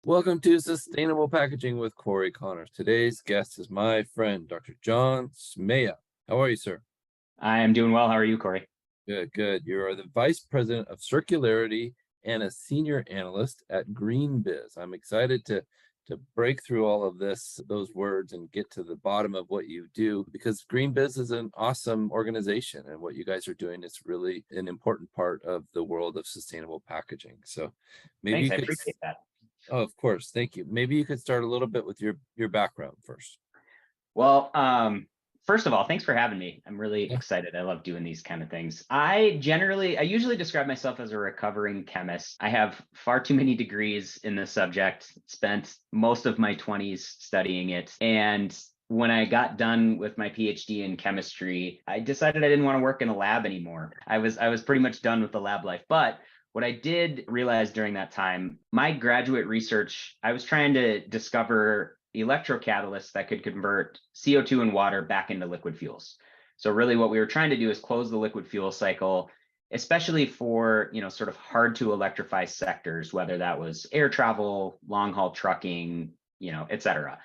Welcome to Sustainable Packaging with Cory Connors. Today's guest is my friend, Dr. Jon Smieja. How are you, sir? I am doing well. How are you, Cory? Good, good. You are the Vice President of Circularity and a Senior Analyst at Green Biz. I'm excited to break through all of those words and get to the bottom of what you do, because Green Biz is an awesome organization, and what you guys are doing is really an important part of the world of sustainable packaging. So maybe Thanks. you I could. appreciate that. Oh, of course. Thank you. Maybe you could start a little bit with your background first. Well, first of all, thanks for having me. I'm really Yeah. excited. I love doing these kind of things. I usually describe myself as a recovering chemist. I have far too many degrees in the subject, spent most of my 20s studying it. And when I got done with my PhD in chemistry, I decided I didn't want to work in a lab anymore. I was pretty much done with the lab life. But what I did realize during that time, my graduate research, I was trying to discover electrocatalysts that could convert CO2 and water back into liquid fuels. So really what we were trying to do is close the liquid fuel cycle, especially for, sort of hard to electrify sectors, whether that was air travel, long haul trucking, et cetera.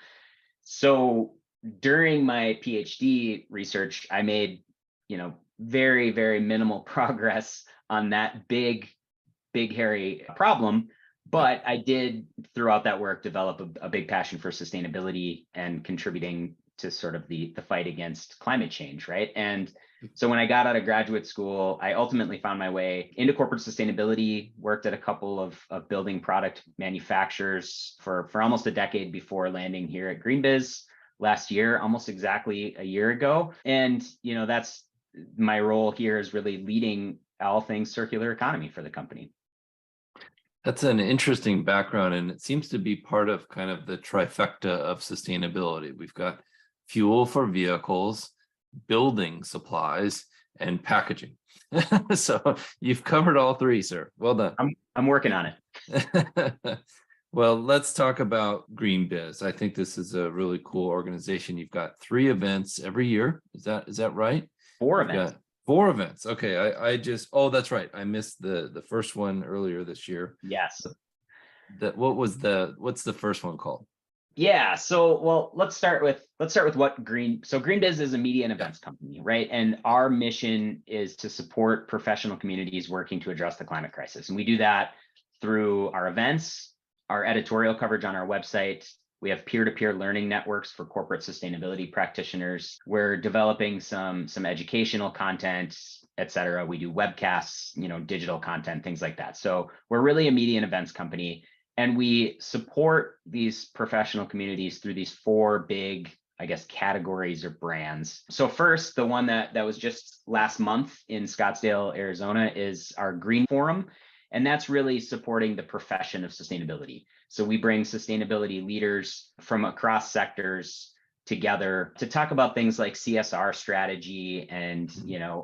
So during my PhD research, I made, very, very minimal progress on that big, hairy problem. But I did, throughout that work, develop a big passion for sustainability and contributing to sort of the fight against climate change, right? And so when I got out of graduate school, I ultimately found my way into corporate sustainability, worked at a couple of building product manufacturers for almost a decade before landing here at GreenBiz last year, almost exactly a year ago. And, that's my role here, is really leading all things circular economy for the company. That's an interesting background, and it seems to be part of kind of the trifecta of sustainability. We've got fuel for vehicles, building supplies, and packaging. So you've covered all three, sir. Well done. I'm working on it. Well, let's talk about Green Biz. I think this is a really cool organization. You've got 3 events every year. Is that right? 4 You've events. got 4 events. Okay, I just, oh, that's right. I missed the first one earlier this year. Yes. What's the first one called? Yeah. So, well, let's start with what GreenBiz is a media and events company, right? And our mission is to support professional communities working to address the climate crisis. And we do that through our events, our editorial coverage on our website. We have peer-to-peer learning networks for corporate sustainability practitioners. We're developing some educational content, et cetera. We do webcasts, digital content, things like that. So we're really a media and events company. And we support these professional communities through these 4 big, I guess, categories or brands. So first, the one that was just last month in Scottsdale, Arizona, is our Green Forum. And that's really supporting the profession of sustainability. So we bring sustainability leaders from across sectors together to talk about things like CSR strategy and,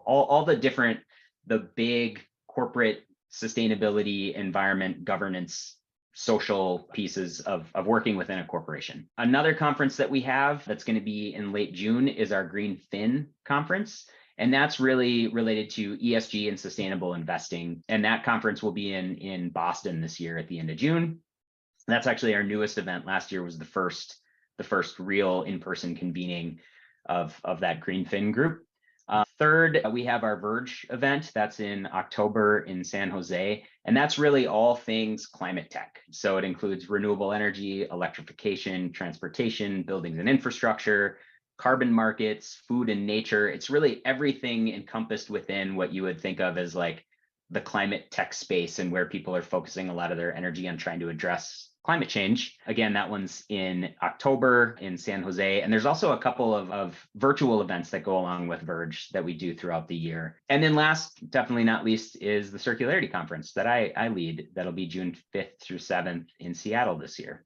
all the big corporate sustainability, environment, governance, social pieces of working within a corporation. Another conference that we have that's going to be in late June is our Green Fin conference. And that's really related to ESG and sustainable investing. And that conference will be in Boston this year at the end of June. That's actually our newest event. Last year was the first real in-person convening of that Green Fin group. Third, we have our Verge event. That's in October in San Jose. And that's really all things climate tech. So it includes renewable energy, electrification, transportation, buildings and infrastructure, carbon markets, food and nature. It's really everything encompassed within what you would think of as like the climate tech space, and where people are focusing a lot of their energy on trying to address climate change. Again, that one's in October in San Jose. And there's also a couple of virtual events that go along with Verge that we do throughout the year. And then last, definitely not least, is the Circularity Conference that I lead. That'll be June 5th through 7th in Seattle this year.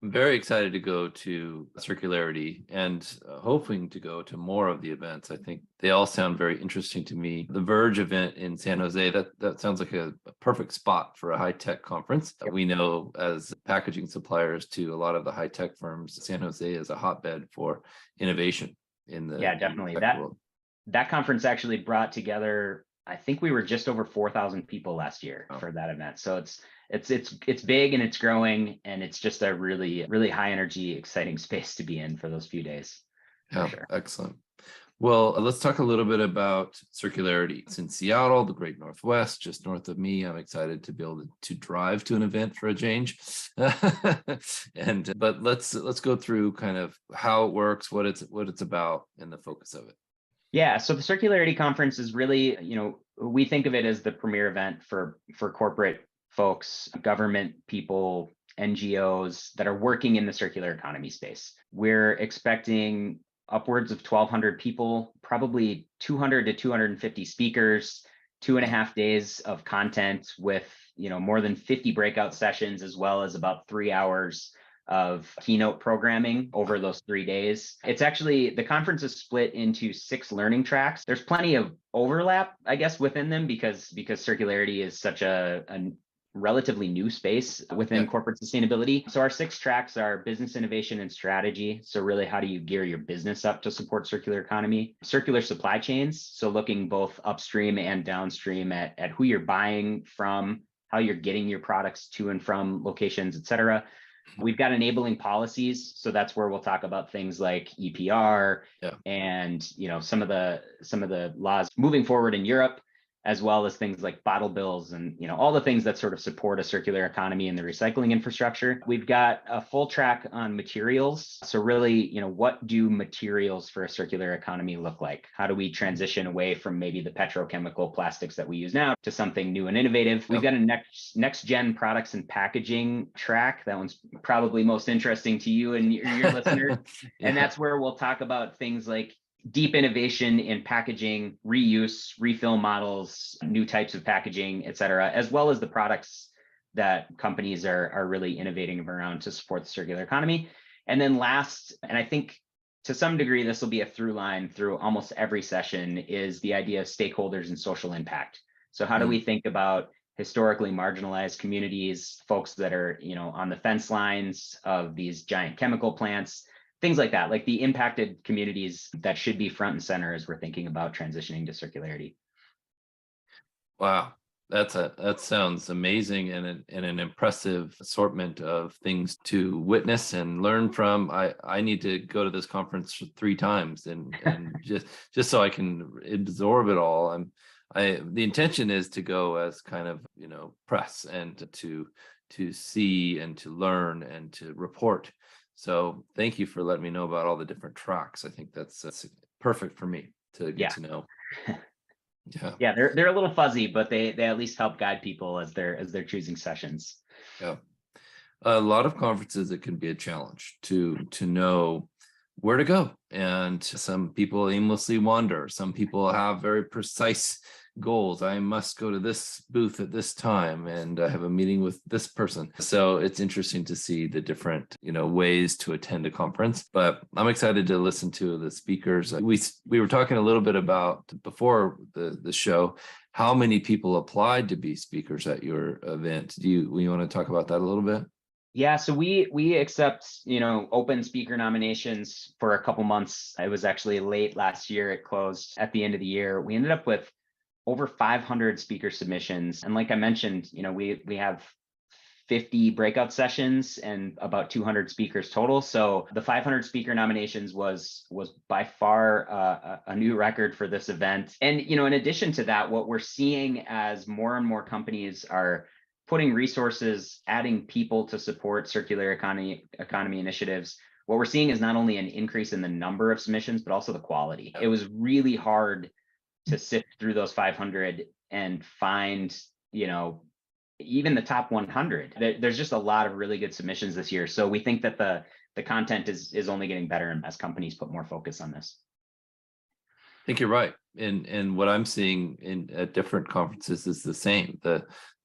I'm very excited to go to Circularity and hoping to go to more of the events. I think they all sound very interesting to me. The Verge event in San Jose, that sounds like a perfect spot for a high-tech conference. Yep. We know as packaging suppliers to a lot of the high-tech firms, San Jose is a hotbed for innovation in the definitely. tech world. That conference actually brought together, I think we were just over 4,000 people last year for that event. So it's it's big and it's growing, and it's just a really, really high energy, exciting space to be in for those few days. Yeah, Sure. excellent. Well, let's talk a little bit about circularity. It's in Seattle, the Great Northwest, just north of me. I'm excited to be able to drive to an event for a change. But let's go through kind of how it works, what it's about, and the focus of it. Yeah, so the Circularity Conference is really, we think of it as the premier event for corporate folks, government people, NGOs that are working in the circular economy space. We're expecting upwards of 1,200 people, probably 200 to 250 speakers, 2.5 days of content with, more than 50 breakout sessions, as well as about 3 hours of keynote programming over those 3 days. It's actually, the conference is split into 6 learning tracks. There's plenty of overlap, I guess, within them because circularity is such a relatively new space within corporate sustainability. So our 6 tracks are business innovation and strategy. So really, how do you gear your business up to support circular economy? Circular supply chains. So looking both upstream and downstream at who you're buying from, how you're getting your products to and from locations, et cetera. We've got enabling policies. So that's where we'll talk about things like EPR and, some of the laws moving forward in Europe, as well as things like bottle bills and, all the things that sort of support a circular economy and the recycling infrastructure. We've got a full track on materials. So really, what do materials for a circular economy look like? How do we transition away from maybe the petrochemical plastics that we use now to something new and innovative? We've got a next gen products and packaging track. That one's probably most interesting to you and your listeners. And that's where we'll talk about things like deep innovation in packaging, reuse, refill models, new types of packaging, et cetera, as well as the products that companies are really innovating around to support the circular economy. And then last, and I think to some degree, this will be a through line through almost every session, is the idea of stakeholders and social impact. So how do we think about historically marginalized communities, folks that are, on the fence lines of these giant chemical plants, things like that, like the impacted communities that should be front and center as we're thinking about transitioning to circularity. Wow, that sounds amazing, and an impressive assortment of things to witness and learn from. I need to go to this conference 3 times and just so I can absorb it all. The intention is to go as kind of press and to see and to learn and to report. So thank you for letting me know about all the different tracks. I think that's perfect for me to get to know. Yeah, they're a little fuzzy, but they at least help guide people as they're choosing sessions. Yeah, a lot of conferences, it can be a challenge to know where to go, and some people aimlessly wander. Some people have very precise goals. I must go to this booth at this time, and I have a meeting with this person. So it's interesting to see the different, ways to attend a conference. But I'm excited to listen to the speakers. We were talking a little bit about before the show, how many people applied to be speakers at your event. Do you want to talk about that a little bit? Yeah, so we accept, open speaker nominations for a couple months. It was actually late last year. It closed at the end of the year. We ended up with over 500 speaker submissions. And like I mentioned, we have 50 breakout sessions and about 200 speakers total. So the 500 speaker nominations was by far a new record for this event. And, in addition to that, what we're seeing as more and more companies are putting resources, adding people to support circular economy initiatives, what we're seeing is not only an increase in the number of submissions, but also the quality. It was really hard to sift through those 500 and find, even the top 100. There's just a lot of really good submissions this year. So we think that the content is only getting better as companies put more focus on this. I think you're right. And what I'm seeing at different conferences is the same.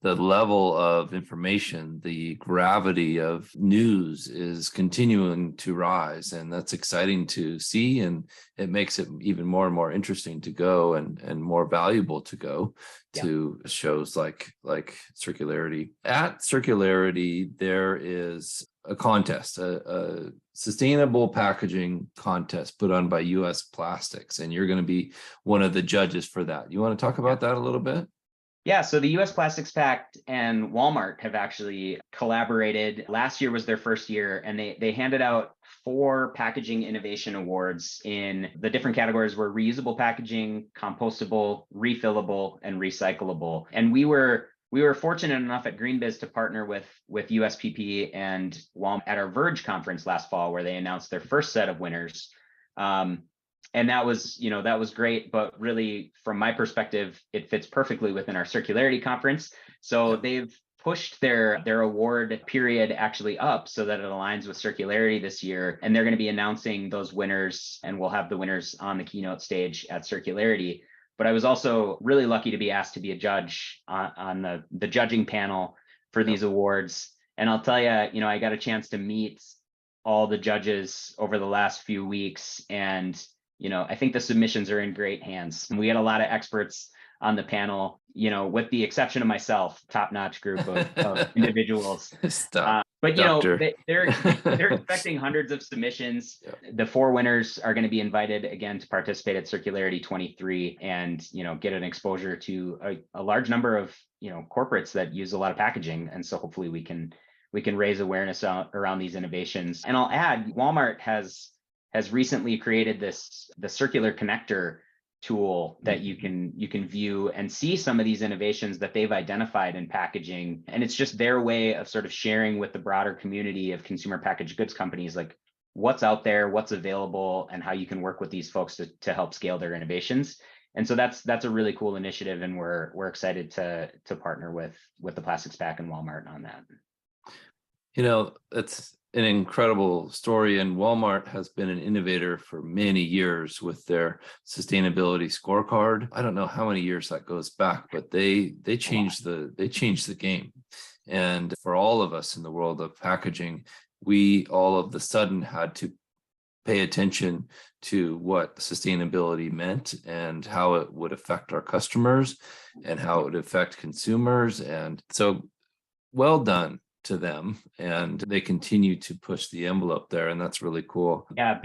The level of information, the gravity of news is continuing to rise, and that's exciting to see, and it makes it even more and more interesting to go and more valuable to go to shows like Circularity. At Circularity, there is a contest, a sustainable packaging contest put on by US Plastics, and you're going to be one of the judges for that. You want to talk about that a little bit? Yeah, so the US Plastics Pact and Walmart have actually collaborated. Last year was their first year, and they handed out 4 packaging innovation awards in the different categories were reusable packaging, compostable, refillable, and recyclable. And we were fortunate enough at GreenBiz to partner with USPP and Walmart at our Verge conference last fall, where they announced their first set of winners. And that was, that was great, but really from my perspective, it fits perfectly within our circularity conference. So they've pushed their award period actually up so that it aligns with circularity this year. And they're going to be announcing those winners, and we'll have the winners on the keynote stage at Circularity. But I was also really lucky to be asked to be a judge on the judging panel for these awards. And I'll tell you, I got a chance to meet all the judges over the last few weeks, and I think the submissions are in great hands. We had a lot of experts on the panel, with the exception of myself, top-notch group of individuals. But they're expecting hundreds of submissions. The 4 winners are going to be invited again to participate at Circularity 23 and get an exposure to a large number of corporates that use a lot of packaging. And so hopefully we can raise awareness around these innovations. And I'll add, Walmart has recently created the circular connector tool that you can view and see some of these innovations that they've identified in packaging. And it's just their way of sort of sharing with the broader community of consumer packaged goods companies, like what's out there, what's available, and how you can work with these folks to help scale their innovations. And so that's a really cool initiative, and we're excited to partner with the Plastics Pack and Walmart on that. It's an incredible story, and Walmart has been an innovator for many years with their sustainability scorecard. I don't know how many years that goes back, but they changed the game. And for all of us in the world of packaging, we all of the sudden had to pay attention to what sustainability meant and how it would affect our customers and how it would affect consumers. And so well done to them, and they continue to push the envelope there, and that's really cool. Yeah,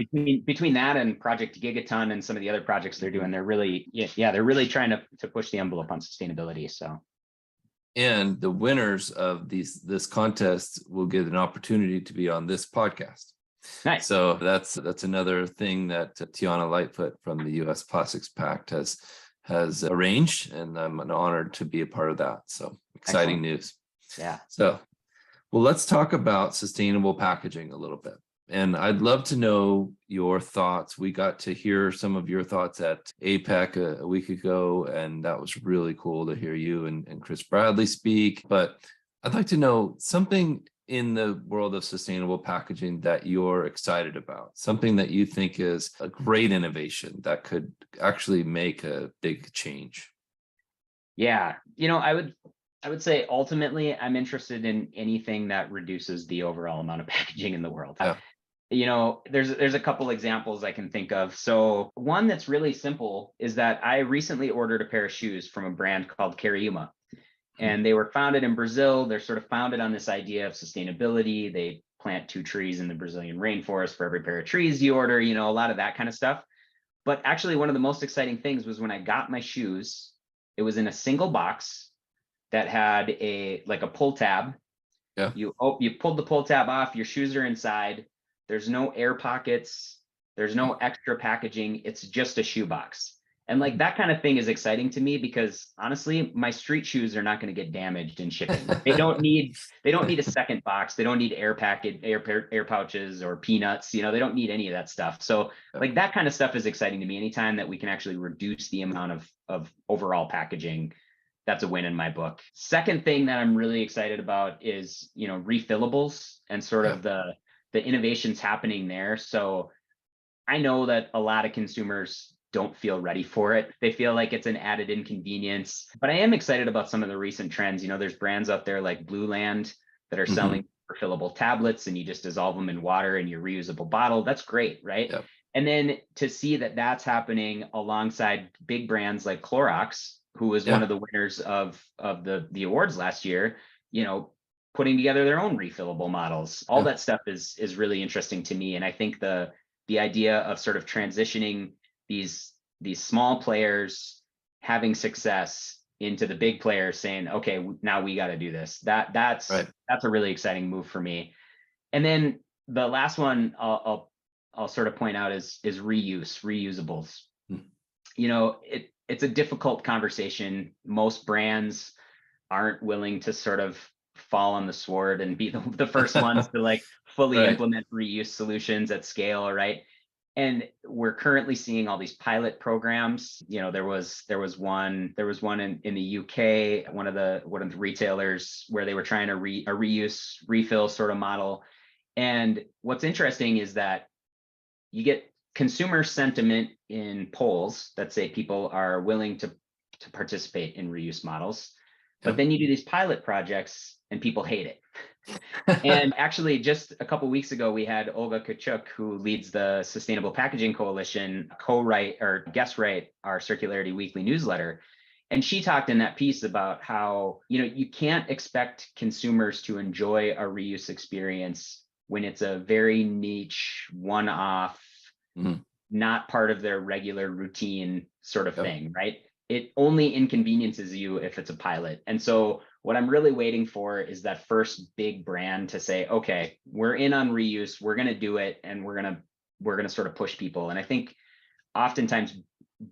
between that and Project Gigaton and some of the other projects they're doing, they're really they're really trying to push the envelope on sustainability. So, and the winners of this contest will get an opportunity to be on this podcast. Nice. So that's another thing that Tiana Lightfoot from the US Plastics Pact has arranged, and I'm honored to be a part of that. So exciting news. Yeah. So, well, let's talk about sustainable packaging a little bit. And I'd love to know your thoughts. We got to hear some of your thoughts at APEC a week ago, and that was really cool to hear you and Chris Bradley speak. But I'd like to know something in the world of sustainable packaging that you're excited about, something that you think is a great innovation that could actually make a big change. Yeah, I would say ultimately I'm interested in anything that reduces the overall amount of packaging in the world. Yeah. There's a couple examples I can think of. So one that's really simple is that I recently ordered a pair of shoes from a brand called Cariuma. And they were founded in Brazil. They're sort of founded on this idea of sustainability. They plant 2 trees in the Brazilian rainforest for every pair of trees you order, a lot of that kind of stuff. But actually one of the most exciting things was when I got my shoes, it was in a single box that had a pull tab. Yeah. You pulled the pull tab off, your shoes are inside. There's no air pockets. There's no extra packaging. It's just a shoe box. And that kind of thing is exciting to me because honestly, my street shoes are not going to get damaged in shipping. They don't need a second box. They don't need air pouches or peanuts. They don't need any of that stuff. So that kind of stuff is exciting to me. Anytime that we can actually reduce the amount of overall packaging, that's a win in my book. Second thing that I'm really excited about is, refillables and sort of the innovations happening there. So I know that a lot of consumers don't feel ready for it. They feel like it's an added inconvenience, but I am excited about some of the recent trends. There's brands out there like Blue Land that are selling refillable tablets, and you just dissolve them in water in your reusable bottle. That's great, right? Yep. And then to see that that's happening alongside big brands like Clorox, who was one of the winners of the awards last year, putting together their own refillable models. All that stuff is really interesting to me. And I think the idea of sort of transitioning these small players having success into the big players saying, okay, now we got to do this. That's a really exciting move for me. And then the last one I'll sort of point out is reusables. You know, it's a difficult conversation. Most brands aren't willing to sort of fall on the sword and be the first ones to like fully implement reuse solutions at scale, right? And we're currently seeing all these pilot programs. You know, there was one in the UK, one of the retailers where they were trying to a reuse refill sort of model. And what's interesting is that you get consumer sentiment in polls that say people are willing to participate in reuse models, but then you do these pilot projects and people hate it. And actually, just a couple of weeks ago, we had Olga Kachuk, who leads the Sustainable Packaging Coalition, guest write our Circularity Weekly newsletter. And she talked in that piece about how, you know, you can't expect consumers to enjoy a reuse experience when it's a very niche, one-off, not part of their regular routine sort of thing, right? It only inconveniences you if it's a pilot. And so what I'm really waiting for is that first big brand to say, okay, we're in on reuse, we're going to do it, and we're going to sort of push people. And I think oftentimes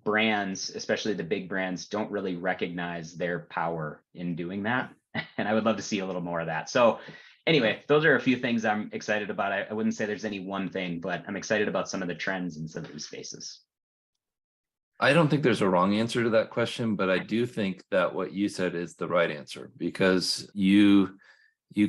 brands, especially the big brands, don't really recognize their power in doing that. And I would love to see a little more of that. So anyway, those are a few things I'm excited about. I wouldn't say there's any one thing, but I'm excited about some of the trends in some of these spaces. I don't think there's a wrong answer to that question, but I do think that what you said is the right answer, because you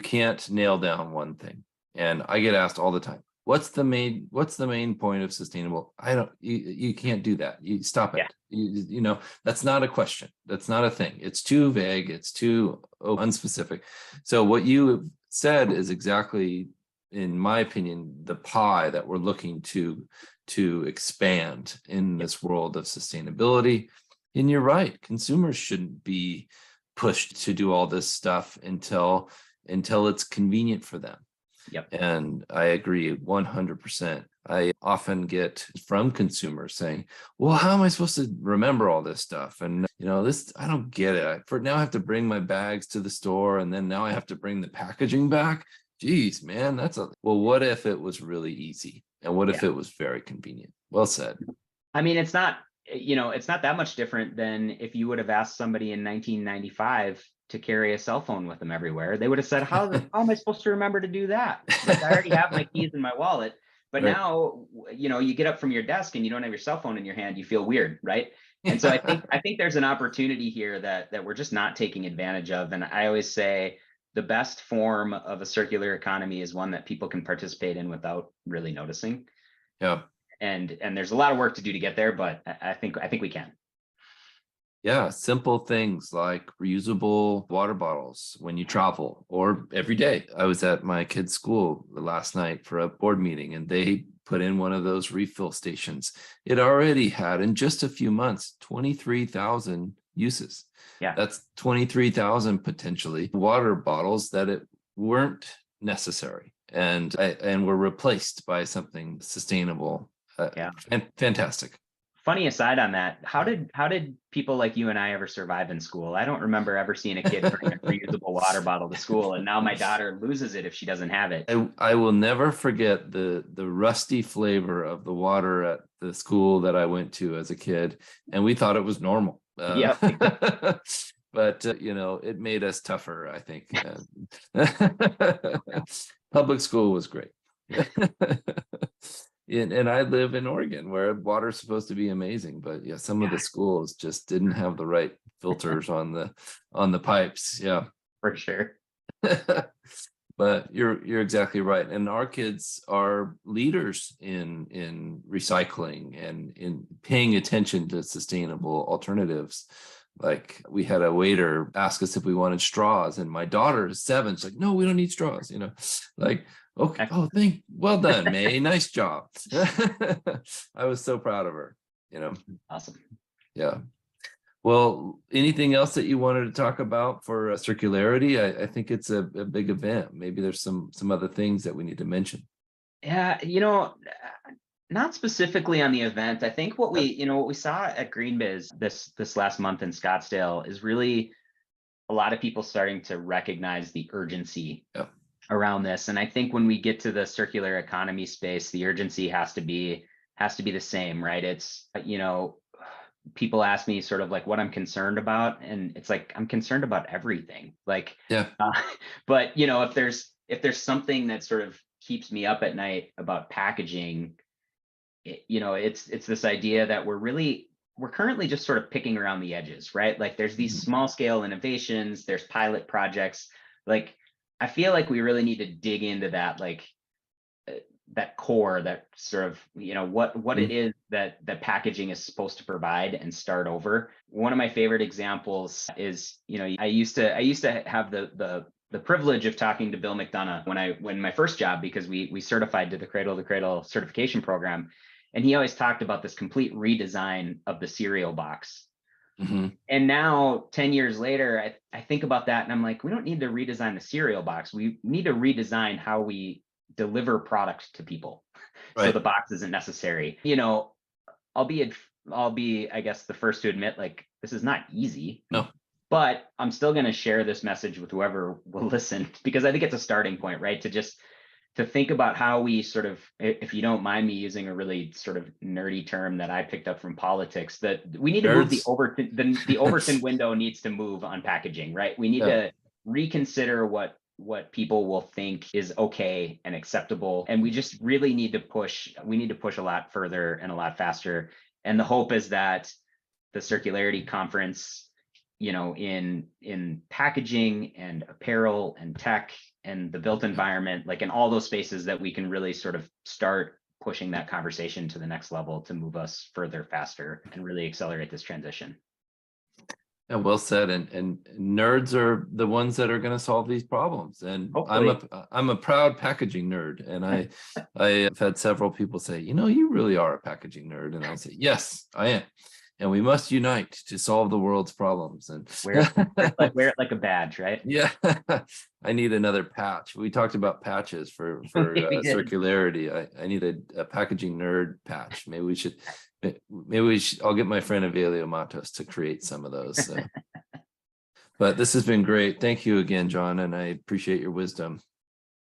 can't nail down one thing. And I get asked all the time, what's the main point of sustainable? You can't do that. You stop it. You know, that's not a question. That's not a thing. It's too vague. It's too unspecific. So what you said is exactly, in my opinion, the pie that we're looking to expand in this world of sustainability. And you're right, consumers shouldn't be pushed to do all this stuff until it's convenient for them. And I agree 100%. I often get from consumers saying, well, how am I supposed to remember all this stuff? And, you know, I don't get it. For now I have to bring my bags to the store, and then now I have to bring the packaging back. Geez, man, well, what if it was really easy? And what if it was very convenient? Well said. I mean, it's not that much different than if you would have asked somebody in 1995 to carry a cell phone with them everywhere. They would have said, how am I supposed to remember to do that? Like, I already have my keys in my wallet. But now, you know, you get up from your desk and you don't have your cell phone in your hand, you feel weird, right? And so I think there's an opportunity here that we're just not taking advantage of. And I always say the best form of a circular economy is one that people can participate in without really noticing. And there's a lot of work to do to get there, but I think we can. Yeah, simple things like reusable water bottles when you travel or every day. I was at my kid's school last night for a board meeting, and they put in one of those refill stations. It already had, in just a few months, 23,000 uses. That's 23,000 potentially water bottles that weren't necessary and were replaced by something sustainable. And fantastic. Funny aside on that, how did people like you and I ever survive in school? I don't remember ever seeing a kid bring a reusable water bottle to school, and now my daughter loses it if she doesn't have it. I will never forget the rusty flavor of the water at the school that I went to as a kid, and we thought it was normal. But you know, it made us tougher, I think. Public school was great. And I live in Oregon, where water is supposed to be amazing, but some of the schools just didn't have the right filters on the pipes. For sure. But you're exactly right, and our kids are leaders in recycling and in paying attention to sustainable alternatives. Like, we had a waiter ask us if we wanted straws, and my daughter is 7. She's like, no, we don't need straws. You know, like, okay. Oh, well done, May. Nice job. I was so proud of her, you know. Awesome. Yeah. Well, anything else that you wanted to talk about for circularity? I think it's a big event. Maybe there's some other things that we need to mention. Yeah, you know, Not specifically on the event. I think what we saw at GreenBiz this last month in Scottsdale is really a lot of people starting to recognize the urgency Yeah. around this. And I think when we get to the circular economy space, the urgency has to be the same, right? It's, people ask me sort of like what I'm concerned about, and it's like I'm concerned about everything. Like, Yeah. but if there's something that sort of keeps me up at night about packaging, it's this idea that we're currently just sort of picking around the edges, right? Like there's these small scale innovations, there's pilot projects. Like I feel like we really need to dig into that, like that core, that sort of, what it is that packaging is supposed to provide, and start over. One of my favorite examples is, I used to have the privilege of talking to Bill McDonough when my first job, because we certified to the Cradle to Cradle certification program. And he always talked about this complete redesign of the cereal box. Mm-hmm. And now 10 years later, I think about that and I'm like, we don't need to redesign the cereal box. We need to redesign how we deliver product to people. Right. So the box isn't necessary. I'll be, I guess, the first to admit, like, this is not easy. No. But I'm still going to share this message with whoever will listen, because I think it's a starting point, right? To think about how we sort of, if you don't mind me using a really sort of nerdy term that I picked up from politics, that we need to move the Overton window needs to move on packaging, right? We need to reconsider what people will think is okay and acceptable. And we just really need to push a lot further and a lot faster. And the hope is that the Circularity Conference, in packaging and apparel and tech and the built environment, like in all those spaces, that we can really sort of start pushing that conversation to the next level to move us further, faster, and really accelerate this transition. Yeah, well said. And nerds are the ones that are going to solve these problems. And hopefully. I'm a proud packaging nerd. And I've had several people say, you really are a packaging nerd. And I say, yes, I am. And we must unite to solve the world's problems. And wear it like a badge, right? Yeah, I need another patch. We talked about patches for circularity. I need a packaging nerd patch. Maybe we should. I'll get my friend Avelio Matos to create some of those. So. But this has been great. Thank you again, Jon, and I appreciate your wisdom.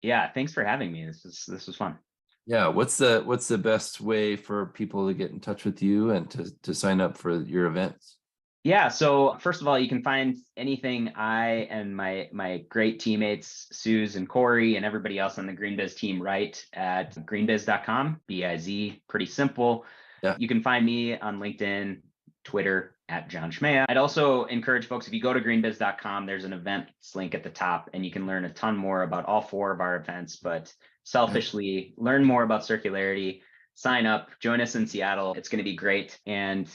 Yeah, thanks for having me. This was fun. Yeah, what's the best way for people to get in touch with you and to sign up for your events? Yeah, so first of all, you can find anything I and my great teammates, Suze and Cory, and everybody else on the GreenBiz team write at greenbiz.com, B-I-Z, pretty simple. Yeah. You can find me on LinkedIn, Twitter, at Jon Smieja. I'd also encourage folks, if you go to greenbiz.com, there's an events link at the top, and you can learn a ton more about all 4 of our events. But selfishly, learn more about circularity, sign up, join us in Seattle. It's going to be great. And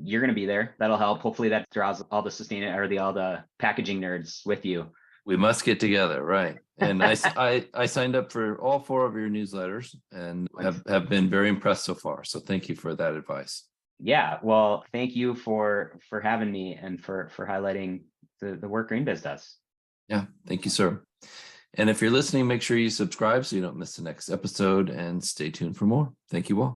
you're going to be there. That'll help. Hopefully that draws all the all the packaging nerds with you. We must get together, right? And I signed up for all 4 of your newsletters and have been very impressed so far. So thank you for that advice. Yeah, well, thank you for having me and for highlighting the work GreenBiz does. Yeah, thank you, sir. And if you're listening, make sure you subscribe so you don't miss the next episode, and stay tuned for more. Thank you all.